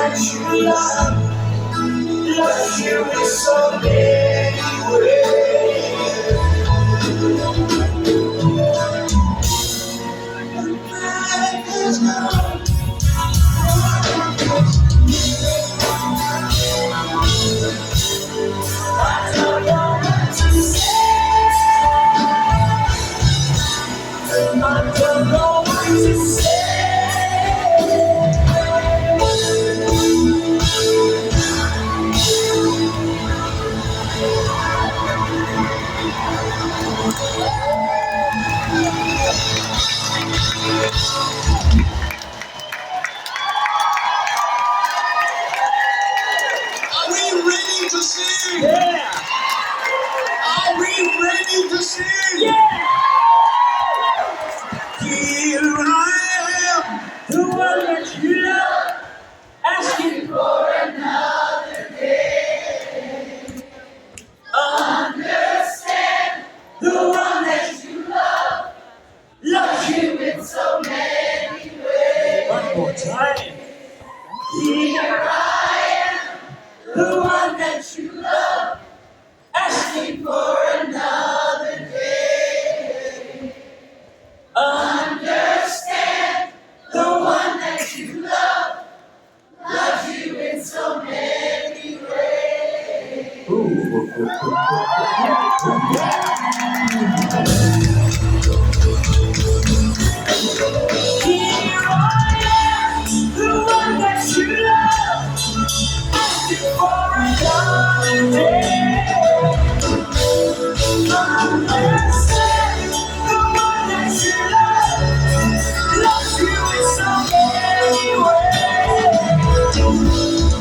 that you love you in so many ways. There's no I don't know what to say. I don't know what to say. Are we ready to sing? Yeah. Are we ready to sing? Yeah. Here I am, the one that you love, asking for another day. Understand, the one that you love, loves you in so many ways. One more time. Here I am, the one that you love, asking for another day. Understand, the one that you love, loves you in so many ways. Here I am, the one that you love, asking for another day. Understand,